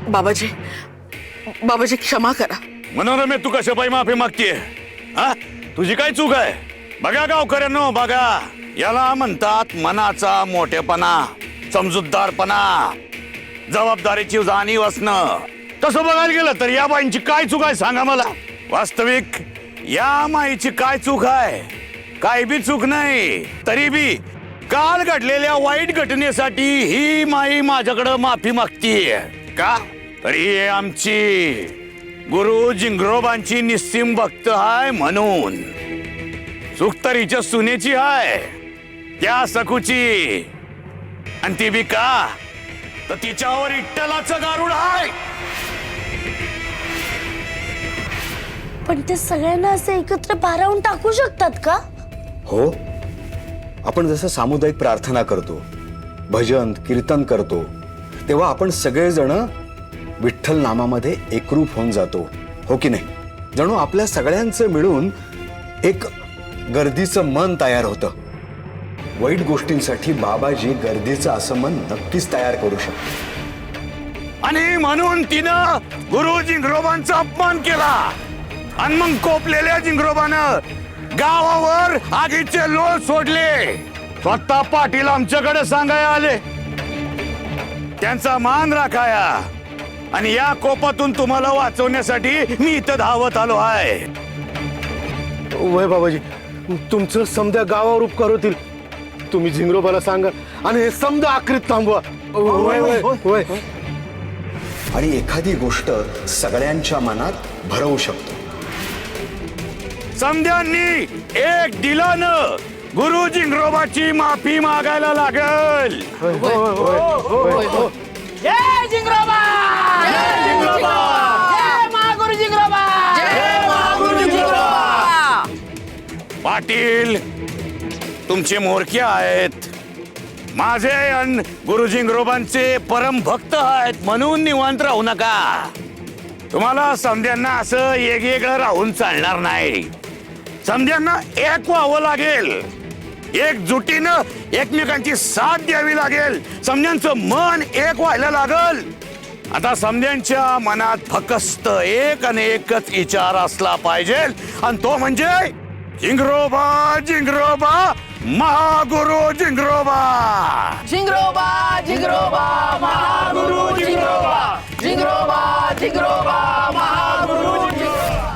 बाबाजी बाबाजी क्षमा करा। मनोरमे तू कशा पायी माफी मागतीये? हा, तुझी काय चूक आहे? बघा गावकऱ्यांनो, बघा, याला म्हणतात मनाचा मोठेपणा, समजूतदारपणा, जबाबदारीची जाणीव असणं। तसं बघायला गेलं तर या बाईंची काय चूक आहे सांगा मला? वास्तविक या माईची काय चूक आहे? काय बी चूक नाही, तरी बी काल घडलेल्या वाईट घटनेसाठी ही माई माझ्याकडे माफी मागतीये का? तरी आमची गुरु जिंगरोबांची निस्सीम भक्त हाय म्हणून। चूक तर हिच्या सुनेची हाय, त्या सकूची, आणि ती बी का तर तिच्यावर इट्टलाचं गारुड हाय। पण ते सगळ्यांना असं एकत्र भारावून टाकू शकतात का? हो, आपण जसं सामुदायिक प्रार्थना करतो, भजन कीर्तन करतो, तेव्हा आपण सगळेजण विठ्ठल नामामध्ये एकरूप होऊन जातो, हो की नाही? जणू आपल्या सगळ्यांचं मिळून एक गर्दीचं मन तयार होतं। वाईट गोष्टींसाठी बाबाजी गर्दीचं असं मन नक्कीच तयार करू शकतो। आणि म्हणून तिनं गुरु जिंगरोबांचा अपमान केला, आणि मग कोपलेल्या जिंगरोबानं गावावर आगीचे लोळ सोडले। स्वतः पाटील आमच्याकडे सांगाया आले, त्यांचा मान राखाया, आणि या कोपातून तुम्हाला वाचवण्यासाठी मी इथं धावत आलो आहे। वय बाबाजी, तुमचं समद्या गावावर उपकार होतील, तुम्ही झिंगरोबाला सांगा आणि हे समजा आखरीत थांबवा। वय वय वय। आणि एखादी गोष्ट सगळ्यांच्या मनात भरवू शकतो। समध्यांनी एक दिलानं गुरु जिंगरोबाची माफी मागायला लागल। जय जिंगरोबा, जय जिंगरोबा, जय महागुरु जिंगरोबा, जय महागुरु जिंगरोबा। पाटील तुमचे मोरखे आहेत, माझे अन गुरु जिंगरोबांचे परम भक्त आहेत, म्हणून निवांत राहू नका। तुम्हाला समध्यांना असं वेगवेगळं राहून चालणार नाही। समध्यांना एक व्हावं लागेल, एकजुटीनं एकमेकांची साथ द्यावी लागेल, समध्यांचं मन एक व्हायला लागल। आता समध्यांच्या मनात फक्त एक आणि एकच विचार असला पाहिजे, आणि तो म्हणजे जिंगरोबा जिंगरोबा महागुरु जिंगरोबा। जिंगरोबा जिंगरोबा महागुरु जिंगरोबा, जिंगरोबा जिंगरोबा महागुरु जिंगरोबा।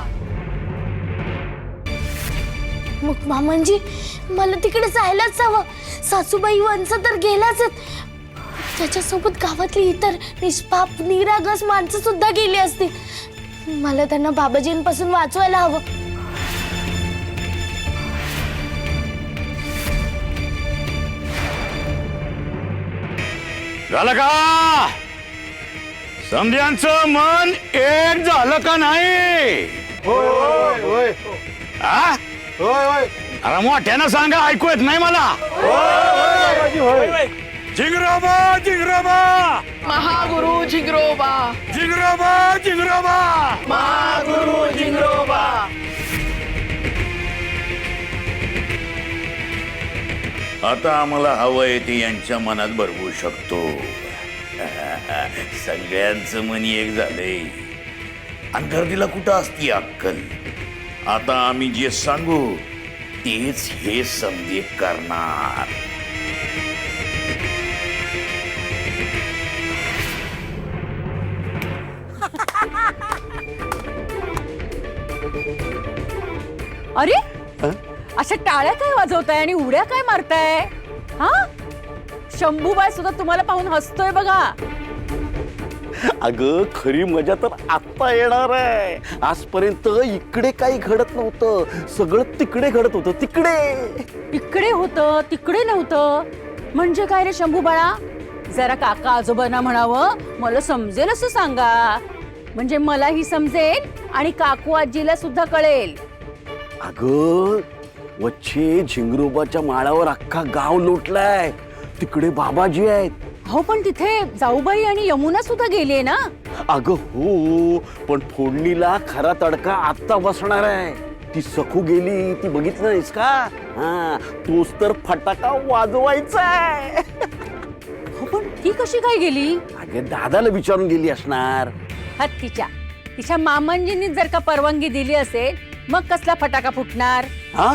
मग मामांजी, मला तिकडे जायलाच हवं। सासूबाई वंश तर गेलाच आहेत, त्याच्यासोबत गावातली इतर निष्पाप निरागस माणसं सुद्धा गेली असतील। मला त्यांना बाबाजींपासून वाचवायला हवं। झालं का? समध्यांचं मन एक झालं का नाही? होय होय हा? होय होय। अरे मोठ्यानं सांगा, ऐकू येत नाही मला। जिंगरोबा जिंगरोबा महागुरु जिंगरोबा, जिंगरोबा जिंगरोबा महागुरु जिंगरोबा। आता आम्हाला हवंय ते यांच्या मनात भरवू शकतो। सगळ्यांचं मन एक झालंय, आणि गर्दीला कुठं असती अक्कल? आता आम्ही जे सांगू तेच हे समजे करणार। अरे अशा टाळ्या काय वाजवताय आणि उड्या काय मारताय? हा, शंभूबाई सुद्धा तुम्हाला पाहून हसतोय बघा। अगं खरी मजा तर आता येणार आहे। आजपर्यंत इकडे काही घडत नव्हतं, सगळं तिकडे घडत होतं। तिकडे इकडे होतं तिकडे नव्हतं म्हणजे काय रे शंभू बाळा? जरा काका आजोबांना म्हणावं, मला समजेल असं सांगा, म्हणजे मलाही समजेल आणि काकू आजीला सुद्धा कळेल। अगं वच्छे झिंगरोबाच्या माळावर अख्खा गाव लोटलाय, तिकडे बाबाजी आहेत। हो, पण तिथे जाऊबाई आणि यमुना सुद्धा गेलीये ना? अगं हो, पण फोडणीला खरा तडका आत्ता बसणार आहे। ती सखू गेली, ती बघितलं नाहीस का? हा, तोच तर फटाका वाजवायचा आहे। हो, पण ती कशी काय गेली? अगे दादाला विचारून गेली असणार. तिच्या मामांजींनी जर का परवानगी दिली असेल मग कसला फटाका फुटणार? हा